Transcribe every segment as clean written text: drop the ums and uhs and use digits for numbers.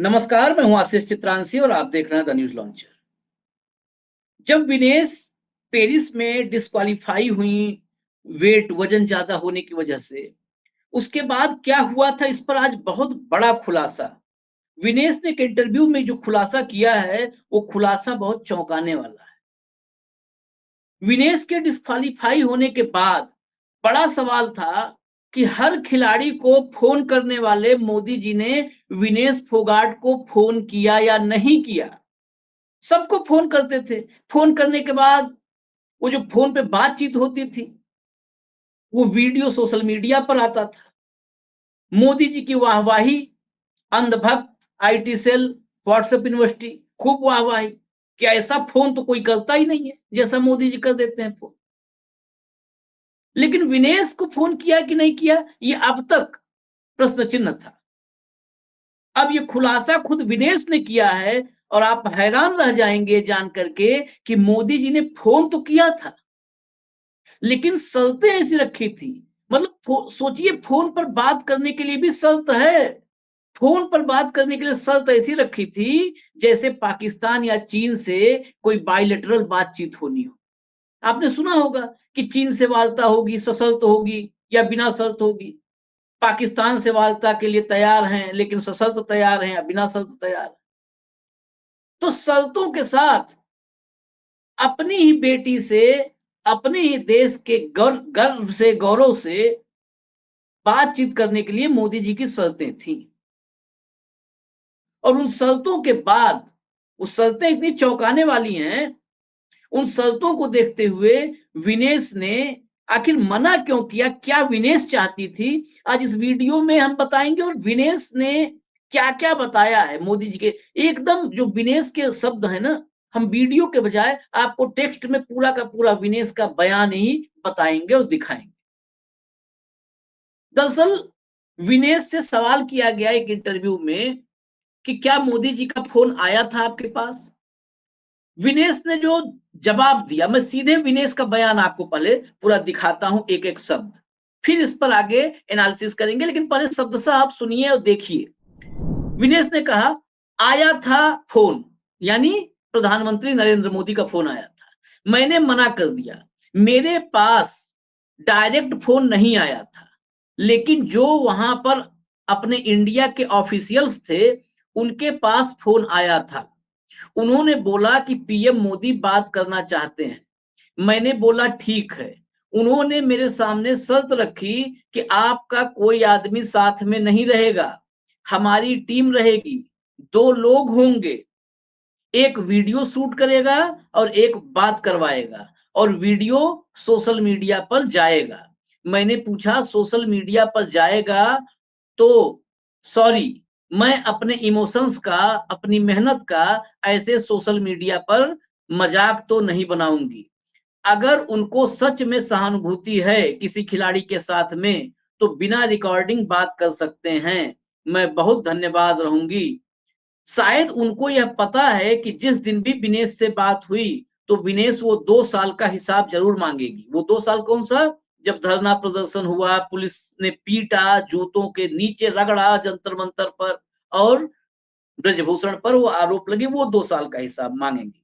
नमस्कार, मैं हूं आशीष चित्रांशी और आप देख रहे हैं द न्यूज लॉन्चर। जब विनेश पेरिस में डिस्क्वालीफाई हुई वेट वजन ज्यादा होने की वजह से, उसके बाद क्या हुआ था इस पर आज बहुत बड़ा खुलासा। विनेश ने एक इंटरव्यू में जो खुलासा किया है वो खुलासा बहुत चौंकाने वाला है। विनेश के डिस्क्वालीफाई होने के बाद बड़ा सवाल था कि हर खिलाड़ी को फोन करने वाले मोदी जी ने विनेश फोगाट को फोन किया या नहीं किया। सबको फ़ोन करते थे। फ़ोन करने के बाद वो जो फ़ोन पे बातचीत होती थी, वो वीडियो सोशल मीडिया पर आता था। मोदी जी की वाहवाही, अंधभक्त, आईटी सेल, व्हाट्सएप यूनिवर्सिटी, खूब वाहवाही कि ऐसा फ़ोन तो कोई करता ही नहीं है, जैसा मोदी जी कर देते हैं फ़ोन। लेकिन विनेश को फ़ोन किया कि नहीं किया, ये अब तक प्रश्न चिन्ह था। अब ये खुलासा खुद विनेश ने किया है और आप हैरान रह जाएँगे जान कर के कि मोदी जी ने फ़ोन तो किया था। लेकिन शर्तें ऐसी रखी थी। मतलब सोचिए, फोन पर बात करने के लिए भी शर्त है। फोन पर बात करने के लिए शर्त ऐसी रखी थी जैसे पाकिस्तान या चीन से कोई बायलैटरल बातचीत होनी हो। आपने सुना होगा कि चीन से वार्ता होगी, सशर्त होगी या बिना शर्त होगी। पाकिस्तान से वार्ता के लिए तैयार हैं, लेकिन सशर्त तैयार हैं या बिना शर्त तैयार हैं। तो शर्तों के साथ अपनी ही बेटी से, अपने ही देश के गर्व से, गौरव से बातचीत करने के लिए मोदी जी की शर्तें थी। और उन शर्तों के बाद, वो शर्तें इतनी चौंकाने वाली हैं, उन शर्तों को देखते हुए विनेश ने आखिर मना क्यों किया, क्या विनेश चाहती थी, आज इस वीडियो में हम बताएंगे। और विनेश ने क्या क्या बताया है मोदी जी के, एकदम जो विनेश के शब्द है ना, हम वीडियो के बजाय आपको टेक्स्ट में पूरा का पूरा विनेश का बयान ही बताएंगे और दिखाएंगे। दरअसल विनेश से सवाल किया गया एक इंटरव्यू में कि क्या मोदी जी का फोन आया था आपके पास। विनेश ने जो जवाब दिया, मैं सीधे विनेश का बयान आपको पहले पूरा दिखाता हूं, एक एक शब्द, फिर इस पर आगे एनालिसिस करेंगे। लेकिन पहले शब्दशः आप सुनिए और देखिए। विनेश ने कहा, आया था फोन, यानी प्रधानमंत्री नरेंद्र मोदी का फोन आया था, मैंने मना कर दिया। मेरे पास डायरेक्ट फोन नहीं आया था, लेकिन जो वहां पर अपने इंडिया के ऑफिशियल्स थे, उनके पास फोन आया था। उन्होंने बोला कि पीएम मोदी बात करना चाहते हैं। मैंने बोला ठीक है। उन्होंने मेरे सामने शर्त रखी कि आपका कोई आदमी साथ में नहीं रहेगा, हमारी टीम रहेगी, 2 लोग होंगे, एक वीडियो शूट करेगा और एक बात करवाएगा, और वीडियो सोशल मीडिया पर जाएगा। मैंने पूछा सोशल मीडिया पर जाएगा तो सॉरी, मैं अपने इमोशंस का, अपनी मेहनत का ऐसे सोशल मीडिया पर मजाक तो नहीं बनाऊंगी। अगर उनको सच में सहानुभूति है किसी खिलाड़ी के साथ में, तो बिना रिकॉर्डिंग बात कर सकते हैं। मैं बहुत धन्यवाद रहूंगी। शायद उनको यह पता है कि जिस दिन भी विनेश से बात हुई, तो विनेश वो 2 साल का हिसाब ज़रूर माँगेगी। वो 2 साल कौन-सा? जब धरना प्रदर्शन हुआ, पुलिस ने पीटा, जूतों के नीचे रगड़ा जंतर-मंतर पर, और ब्रजभूषण पर वो आरोप लगे, वो 2 साल का हिसाब माँगेंगी।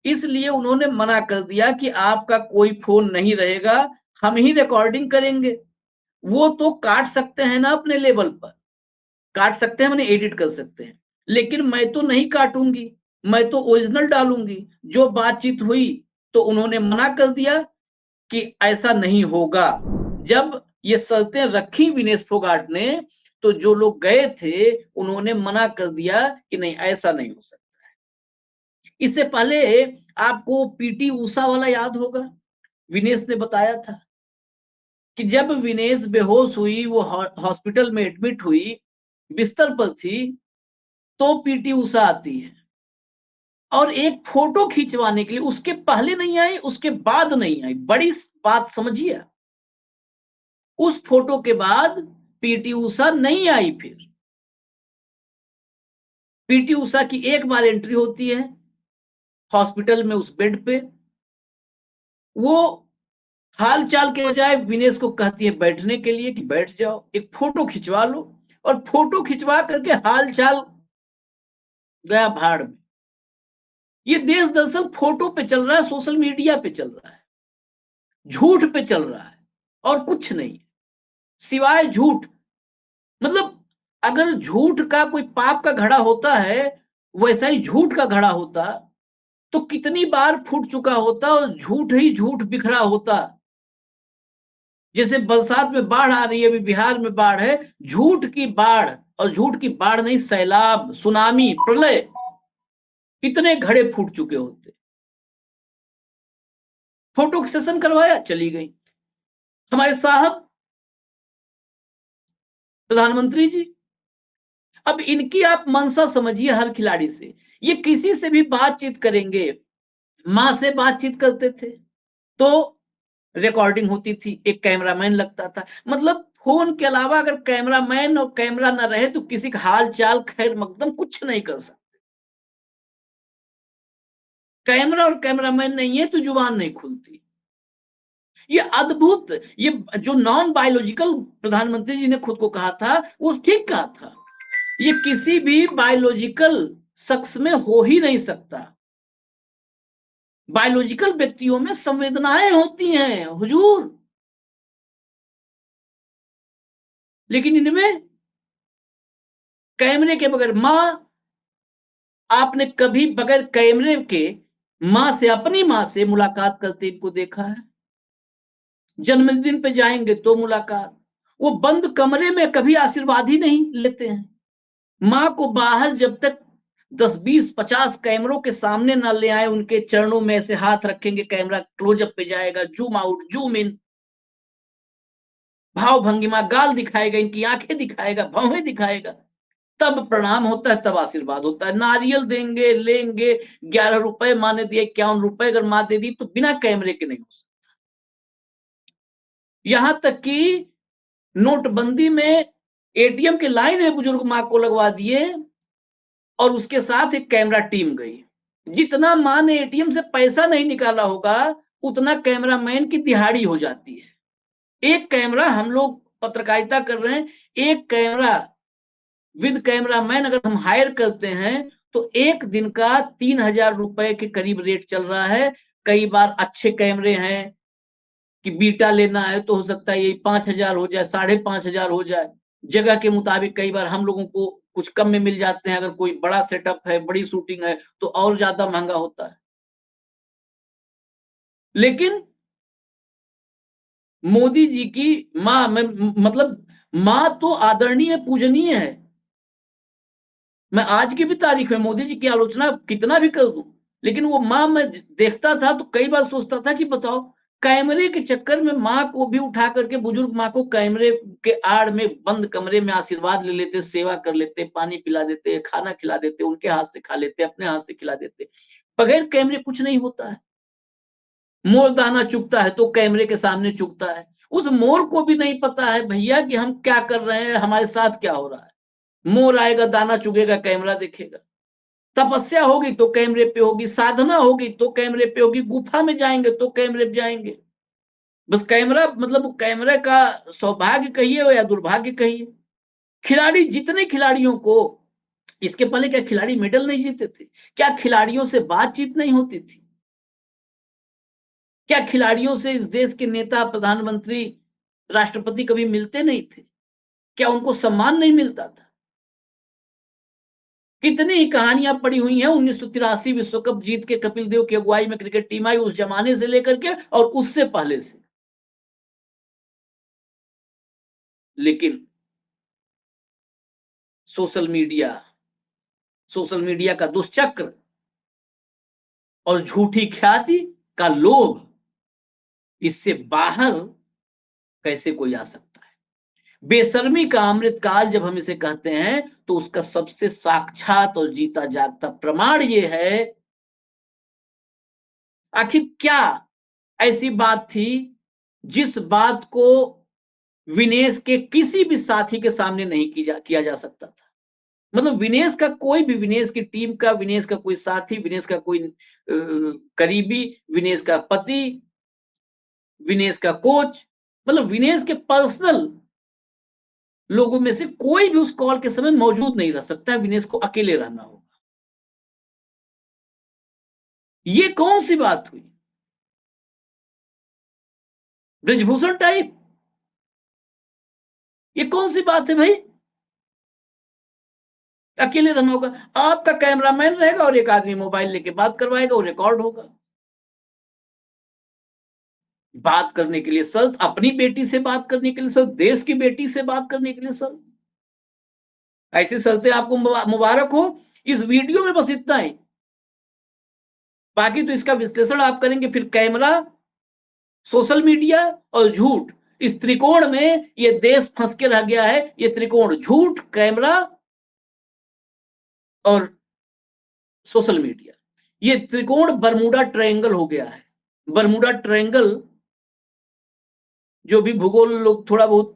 इसलिए उन्होंने मना कर दिया कि आपका कोई फ़ोन नहीं रहेगा, हम ही रिकॉर्डिंग करेंगे। वो तो काट सकते हैं ना अपने लेवल पर। काट सकते हैं, माने एडिट कर सकते हैं, लेकिन मैं तो नहीं काटूंगी, मैं तो ओरिजिनल डालूंगी। जो बातचीत हुई, तो उन्होंने मना कर दिया कि ऐसा नहीं होगा। जब ये शर्तें रखी विनेश फोगाट ने, तो जो लोग गए थे उन्होंने मना कर दिया कि नहीं, ऐसा नहीं हो सकता। इससे पहले आपको पीटी ऊषा वाला याद होगा। विनेश ने बताया था कि जब विनेश बेहोश हुई, वो हॉस्पिटल में एडमिट हुई, बिस्तर पर थी, तो पीटी ऊषा आती है और एक फोटो खिंचवाने के लिए उसके पहले नहीं आई, उसके बाद नहीं आई। बड़ी बात समझिए। उस फोटो के बाद पीटी ऊषा नहीं आई। फिर पीटी ऊषा की एक बार एंट्री होती है हॉस्पिटल में, उस बेड पे वो हाल चाल के बजाय विनेश को कहती है बैठने के लिए कि बैठ जाओ, एक फोटो खिंचवा लो। और फोटो खिंचवा करके हाल चाल गया भाड़ में। ये देश दरअसल फोटो पे चल रहा है, सोशल मीडिया पे चल रहा है, झूठ पे चल रहा है और कुछ नहीं, सिवाय झूठ। मतलब अगर झूठ का कोई पाप का घड़ा होता है, वैसा ही झूठ का घड़ा होता, तो कितनी बार फूट चुका होता और झूठ ही झूठ बिखरा होता। जैसे बरसात में बाढ़ आ रही है, अभी बिहार में बाढ़ है, झूठ की बाढ़, और झूठ की बाढ़ नहीं, सैलाब, सुनामी, प्रलय, कितने घड़े फूट चुके होते। फोटो सेशन करवाया, चली गई। हमारे साहब प्रधानमंत्री जी, अब इनकी आप मंशा समझिए हर खिलाड़ी से, ये किसी से भी बातचीत करेंगे, माँ से बातचीत करते थे, तो रिकॉर्डिंग होती थी, एक कैमरामैन लगता था। मतलब फ़ोन के अलावा अगर कैमरामैन और कैमरा ना रहे तो किसी का हाल-चाल, खैर-मकदम कुछ नहीं कर सकते। कैमरा और कैमरामैन नहीं है तो जुबान नहीं खुलती। ये अद्भुत, ये जो नॉन बायोलॉजिकल प्रधानमंत्री जी ने खुद को कहा था, वो ठीक कहा था। ये किसी भी बायोलॉजिकल शख्स में हो ही नहीं सकता। बायोलॉजिकल व्यक्तियों में संवेदनाएँ होती हैं, हुजूर, लेकिन इनमें कैमरे के बगैर। माँ, आपने कभी बगैर कैमरे के माँ से, अपनी माँ से मुलाकात करते को देखा है? जन्मदिन पे जाएँगे तो मुलाकात। वो बंद कमरे में कभी आशीर्वाद ही नहीं लेते हैं। माँ को बाहर जब तक 10, 20, 50 कैमरों के सामने ना ले आएँ, उनके चरणों में ऐसे हाथ रखेंगे, कैमरा क्लोज़अप पे जाएगा, ज़ूम आउट, ज़ूम इन, भाव भंगिमा, गाल दिखाएगा, इनकी आँखें दिखाएगा, भौहें दिखाएगा। तब प्रणाम होता है, तब आशीर्वाद होता है। नारियल देंगे, लेंगे, ₹11 माँ ने दिए, ₹51 अगर माँ दे दी तो बिना कैमरे के नहीं हो सकता। यहाँ तक कि नोटबंदी में एटीएम की लाइन में बुजुर्ग माँ को लगवा दिए और उसके साथ एक कैमरा टीम गई। जितना माँ ने एटीएम से पैसा नहीं निकाला होगा, उतना कैमरामैन की दिहाड़ी हो जाती है। एक कैमरा, हम लोग पत्रकारिता कर रहे हैं, एक कैमरा विद कैमरामैन अगर हम हायर करते हैं तो एक दिन का ₹3000 के करीब रेट चल रहा है। कई बार अच्छे कैमरे हैं कि बीटा लेना है तो हो सकता है यही 5000 हो जाए, 5500 हो जाए। जगह के मुताबिक कई बार हम लोगों को कुछ कम में मिल जाते हैं, अगर कोई बड़ा सेटअप है, बड़ी शूटिंग है तो और ज़्यादा महँगा होता है। लेकिन मोदी जी की माँ, मैं मतलब माँ तो आदरणीय, पूजनीय है। मैं आज की भी तारीख में मोदी जी की आलोचना कितना भी कर दूं, लेकिन वो माँ, मैं देखता था तो कई बार सोचता था कि बताओ, कैमरे के चक्कर में माँ को भी उठा करके, बुजुर्ग माँ को कैमरे के आड़ में बंद कमरे में आशीर्वाद ले लेते, सेवा कर लेते, पानी पिला देते, खाना खिला देते, उनके हाथ से खा लेते, अपने हाथ से खिला देते। बगैर कैमरे कुछ नहीं होता है। मोर दाना चुगता है तो कैमरे के सामने चुगता है। उस मोर को भी नहीं पता है भैया कि हम क्या कर रहे हैं, हमारे साथ क्या हो रहा है। मोर आएगा, दाना चुगेगा, कैमरा देखेगा। तपस्या होगी तो कैमरे पे होगी, साधना होगी तो कैमरे पे होगी, गुफा में जाएँगे तो कैमरे पे जाएँगे। बस कैमरा, मतलब कैमरे का सौभाग्य कहिए या दुर्भाग्य कहिए। खिलाड़ी, जितने खिलाड़ियों को, इसके पहले क्या खिलाड़ी मेडल नहीं जीते थे? क्या खिलाड़ियों से बातचीत नहीं होती थी? क्या खिलाड़ियों से इस देश के नेता, प्रधानमंत्री, राष्ट्रपति कभी मिलते नहीं थे? क्या उनको सम्मान नहीं मिलता था? कितनी ही कहानियां पड़ी हुई हैं। 1983 विश्व कप जीत के कपिल देव की अगुवाई में क्रिकेट टीम आई, उस जमाने से लेकर के और उससे पहले से। लेकिन सोशल मीडिया, सोशल मीडिया का दुष्चक्र और झूठी ख्याति का लोभ, इससे बाहर कैसे कोई आ सकता है? बेशर्मी का अमृतकाल जब हम इसे कहते हैं तो उसका सबसे साक्षात और जीता जागता प्रमाण ये है, आखिर क्या ऐसी बात थी जिस बात को विनेश के किसी भी साथी के सामने नहीं किया जा सकता था। मतलब विनेश का कोई भी, विनेश की टीम का, विनेश का कोई साथी, विनेश का कोई करीबी, विनेश का पति, विनेश का कोच, मतलब विनेश के पर्सनल लोगों में से कोई भी उस कॉल के समय मौजूद नहीं रह सकता है, विनेश को अकेले रहना होगा। ये कौन सी बात हुई? ब्रिजभूषण टाइप? ये कौन सी बात है भाई? अकेले रहना होगा, आपका कैमरामैन रहेगा और एक आदमी मोबाइल लेके बात करवाएगा, वो रिकॉर्ड होगा। बात करने के लिए शर्त, अपनी बेटी से बात करने के लिए शर्त, देश की बेटी से बात करने के लिए शर्त। ऐसी शर्तें आपको मुबारक हो। इस वीडियो में बस इतना ही, बाकी तो इसका विश्लेषण आप करेंगे। फिर कैमरा, सोशल मीडिया और झूठ, इस त्रिकोण में ये देश फंस के रह गया है। ये त्रिकोण, झूठ, कैमरा और सोशल मीडिया, ये त्रिकोण बरमूडा ट्रायंगल हो गया है। बरमूडा ट्रायंगल, जो भी भूगोल लोग थोड़ा बहुत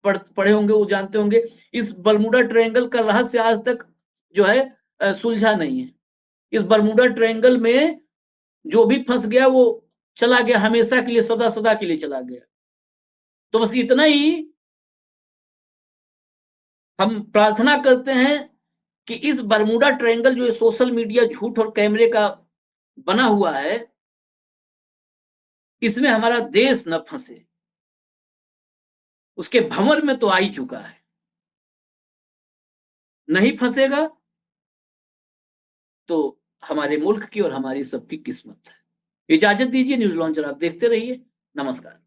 पढ़े होंगे वो जानते होंगे। इस बरमूडा ट्रायंगल का रहस्य आज तक जो है सुलझा नहीं है। इस बरमूडा ट्रायंगल में जो भी फंस गया वो चला गया, हमेशा के लिए, सदा सदा के लिए चला गया। तो बस इतना ही हम प्रार्थना करते हैं कि इस बरमूडा ट्रायंगल जो सोशल मीडिया, झूठ और कैमरे का बना हुआ है, इसमें हमारा देश न फंसे। उसके भंवर में तो आ ही चुका है, नहीं फंसेगा तो हमारे मुल्क की और हमारी सबकी किस्मत है। इजाजत दीजिए, न्यूज लॉन्चर आप देखते रहिए। नमस्कार।